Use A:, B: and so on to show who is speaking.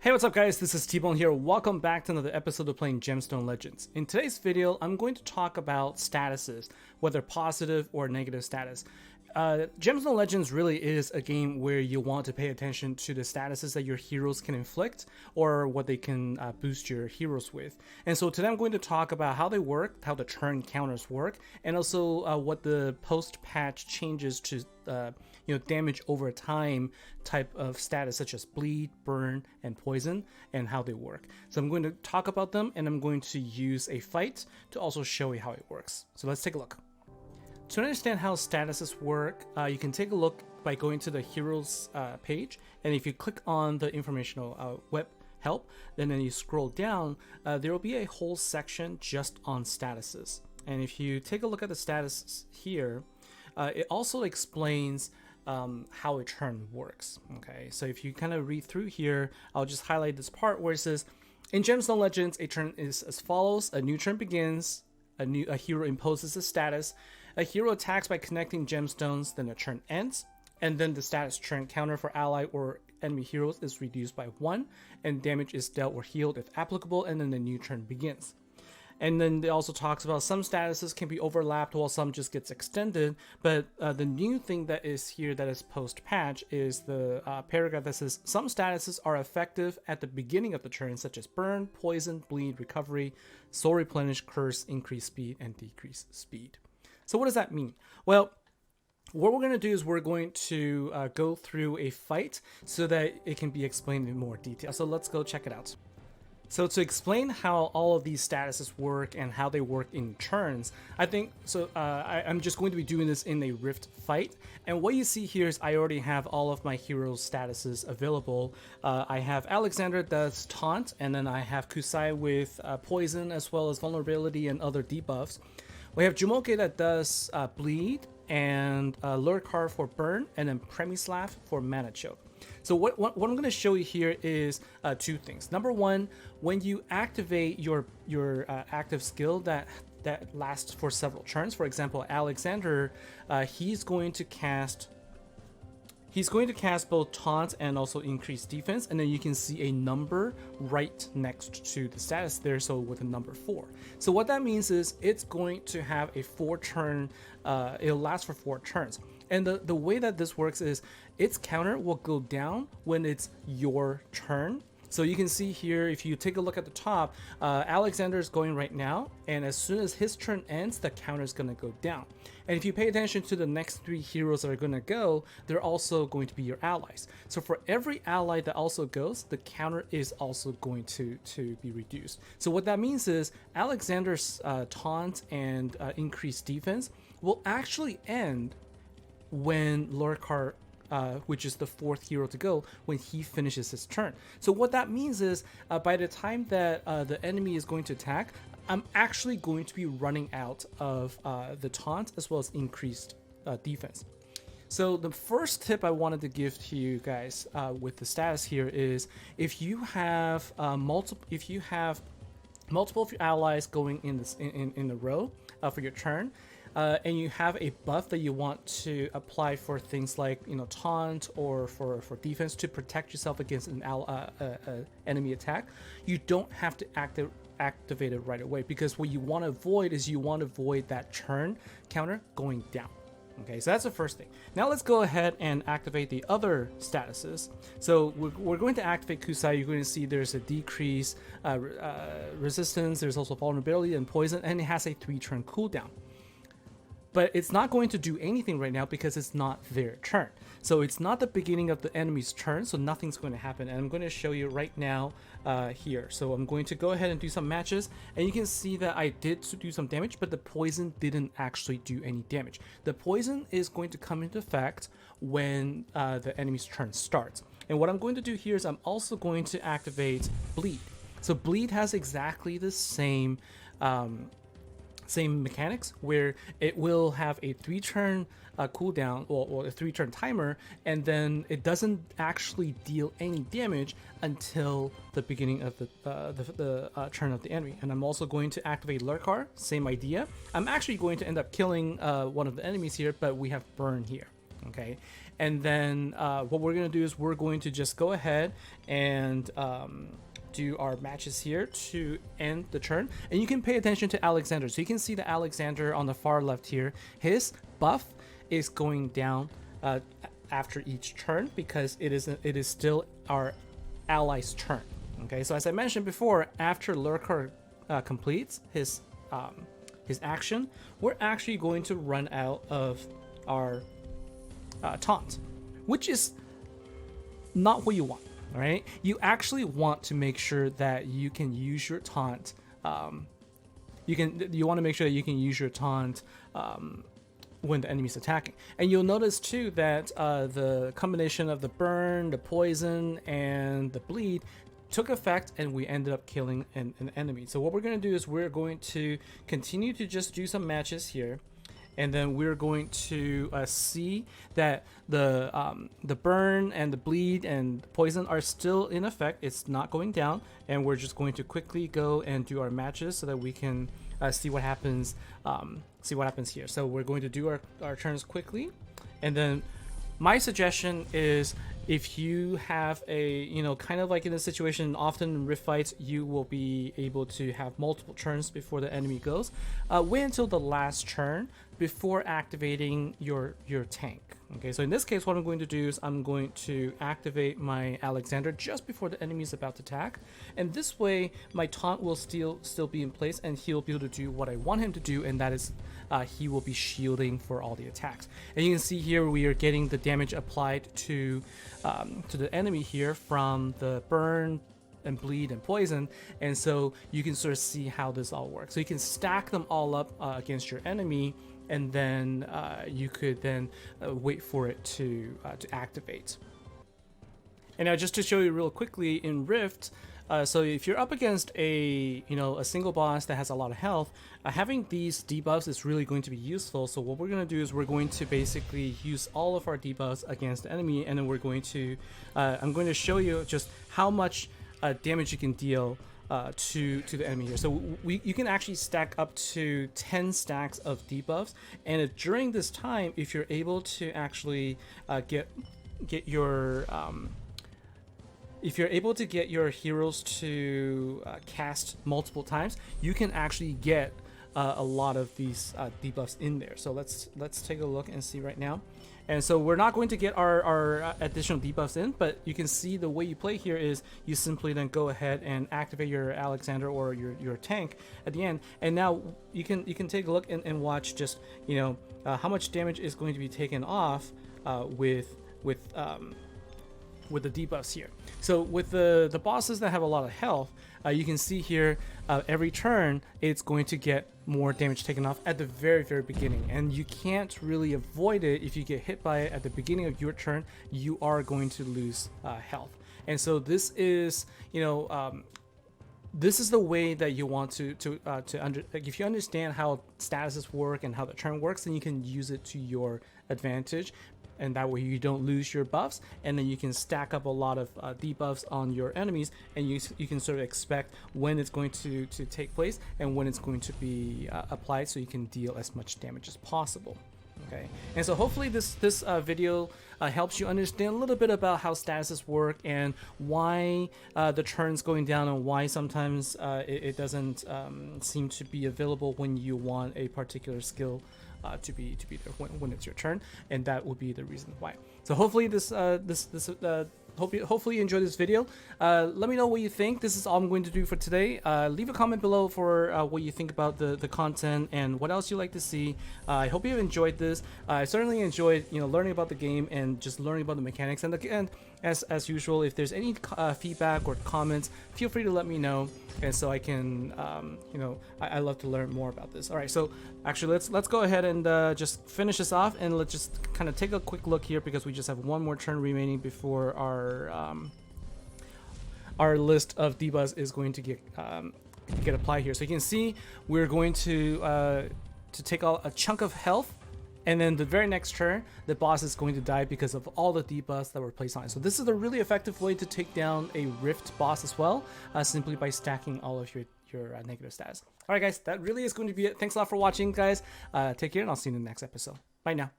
A: Hey, what's up guys? This is TBone here. Welcome back to another episode of playing Gemstone Legends. In today's video, I'm going to talk about statuses, whether positive or negative status. Gemstone Legends really is a game where you want to pay attention to the statuses that your heroes can inflict or what they can boost your heroes with. And so today I'm going to talk about how they work, how the turn counters work, and also what the post-patch changes to damage over time type of status such as bleed, burn, and poison, and how they work. So I'm going to talk about them, and I'm going to use a fight to also show you how it works. So let's take a look. To understand how statuses work, you can take a look by going to the heroes page, and if you click on the informational web help, then you scroll down, there will be a whole section just on statuses. And if you take a look at the status here, it also explains how a turn works. Okay, so if you kind of read through here, I'll just highlight this part where it says, in Gemstone Legends, a turn is as follows: a new turn begins, a hero imposes a status, a hero attacks by connecting gemstones, then the turn ends, and then the status turn counter for ally or enemy heroes is reduced by 1, and damage is dealt or healed if applicable, and then the new turn begins. And then it also talks about some statuses can be overlapped while some just gets extended, but the new thing that is here that is post-patch is the paragraph that says some statuses are effective at the beginning of the turn, such as burn, poison, bleed, recovery, soul replenish, curse, increase speed, and decrease speed. So what does that mean? Well, what we're going to do is we're going to go through a fight so that it can be explained in more detail. So let's go check it out. So to explain how all of these statuses work and how they work in turns, I think, so I'm just going to be doing this in a Rift fight. And what you see here is I already have all of my heroes' statuses available. I have Alexander that's taunt, and then I have Kusai with poison as well as vulnerability and other debuffs. We have Jumoke that does bleed, and Lurkar for burn, and then Premislav for mana choke. So what I'm going to show you here is two things. Number one, when you activate your active skill that lasts for several turns, for example, Alexander, he's going to cast both taunt and also increase defense, and then you can see a number right next to the status there, so with a number 4. So what that means is it's going to have a 4-turn, it'll last for 4 turns. And the way that this works is its counter will go down when it's your turn. So you can see here, if you take a look at the top, Alexander is going right now, and as soon as his turn ends, the counter is going to go down. And if you pay attention to the next 3 heroes that are going to go, they're also going to be your allies. So for every ally that also goes, the counter is also going to be reduced. So what that means is Alexander's taunt and increased defense will actually end when Lurkar, which is the 4th hero to go, when he finishes his turn. So what that means is by the time that the enemy is going to attack, I'm actually going to be running out of the taunt as well as increased defense. So the first tip I wanted to give to you guys with the status here is if you have multiple of your allies going in the row for your turn, and you have a buff that you want to apply for things like taunt or for defense to protect yourself against an enemy attack, you don't have to activate it right away, because what you want to avoid is that turn counter going down. Okay, so that's the first thing. Now let's go ahead and activate the other statuses. So we're going to activate Kusai. You're going to see there's a decrease resistance, there's also vulnerability and poison, and it has a 3-turn cooldown. But it's not going to do anything right now because it's not their turn. So it's not the beginning of the enemy's turn, so nothing's going to happen. And I'm going to show you right now here. So I'm going to go ahead and do some matches, and you can see that I did do some damage, but the poison didn't actually do any damage. The poison is going to come into effect when the enemy's turn starts. And what I'm going to do here is I'm also going to activate bleed. So bleed has exactly the same mechanics, where it will have a 3-turn cooldown or a 3-turn timer, and then it doesn't actually deal any damage until the beginning of the turn of the enemy. And I'm also going to activate Lurkar, same idea. I'm actually going to end up killing one of the enemies here, but we have burn here. Okay, and then what we're going to do is we're going to just go ahead and do our matches here to end the turn. And you can pay attention to Alexander. So you can see that Alexander on the far left here, his buff is going down after each turn because it is still our ally's turn. Okay, so as I mentioned before, after Lurker completes his action, we're actually going to run out of our taunt, which is not what you want. All right, you actually want to make sure that you can use your taunt. You want to make sure that you can use your taunt when the enemy's attacking. And you'll notice too that the combination of the burn, the poison, and the bleed took effect, and we ended up killing an enemy. So what we're going to do is we're going to continue to just do some matches here. And then we're going to see that the burn and the bleed and the poison are still in effect. It's not going down, and we're just going to quickly go and do our matches so that we can see what happens. See what happens here. So we're going to do our turns quickly, and then my suggestion is, if you have a, kind of like in a situation, often in rift fights, you will be able to have multiple turns before the enemy goes. Wait until the last turn before activating your tank. Okay, so in this case, what I'm going to do is I'm going to activate my Alexander just before the enemy is about to attack, and this way my taunt will still be in place, and he'll be able to do what I want him to do, and that is he will be shielding for all the attacks. And you can see here we are getting the damage applied to the enemy here from the burn and bleed and poison, and so you can sort of see how this all works. So you can stack them all up against your enemy, and then you could then wait for it to activate. And now just to show you real quickly in Rift, so if you're up against a single boss that has a lot of health, having these debuffs is really going to be useful. So what we're going to do is we're going to basically use all of our debuffs against the enemy, and then we're going to I'm going to show you just how much damage you can deal to the enemy here. So you can actually stack up to 10 stacks of debuffs, and if during this time, if you're able to actually get your if you're able to get your heroes to cast multiple times, you can actually get a lot of these debuffs in there. So let's take a look and see right now. And so we're not going to get our additional debuffs in, but you can see the way you play here is you simply then go ahead and activate your Alexander or your tank at the end, and now you can take a look and watch just how much damage is going to be taken off with the debuffs here. So with the bosses that have a lot of health, you can see here every turn it's going to get more damage taken off at the very beginning, and you can't really avoid it. If you get hit by it at the beginning of your turn, you are going to lose health. And so this is this is the way that you want to if you understand how statuses work and how the turn works, then you can use it to your advantage, and that way you don't lose your buffs, and then you can stack up a lot of debuffs on your enemies, and you can sort of expect when it's going to take place and when it's going to be applied, so you can deal as much damage as possible. Okay, and so hopefully this video helps you understand a little bit about how statuses work and why the turn's going down, and why sometimes it doesn't seem to be available when you want a particular skill to be there when it's your turn, and that would be the reason why. So hopefully hopefully you enjoyed this video. Let me know what you think. This is all I'm going to do for today. Leave a comment below for what you think about the content and what else you'd like to see. I hope you enjoyed this. I certainly enjoyed learning about the game and just learning about the mechanics. And again, as usual, if there's any feedback or comments, feel free to let me know, and so I can I love to learn more about this. All right, so actually let's go ahead and just finish this off, and let's just kind of take a quick look here, because we just have one more turn remaining before our list of debuffs is going to get applied here. So you can see we're going to take a chunk of health, and then the very next turn the boss is going to die because of all the debuffs that were placed on it. So this is a really effective way to take down a Rift boss as well, simply by stacking all of your negative stats. All right guys, that really is going to be it. Thanks a lot for watching, guys. Take care, and I'll see you in the next episode. Bye now.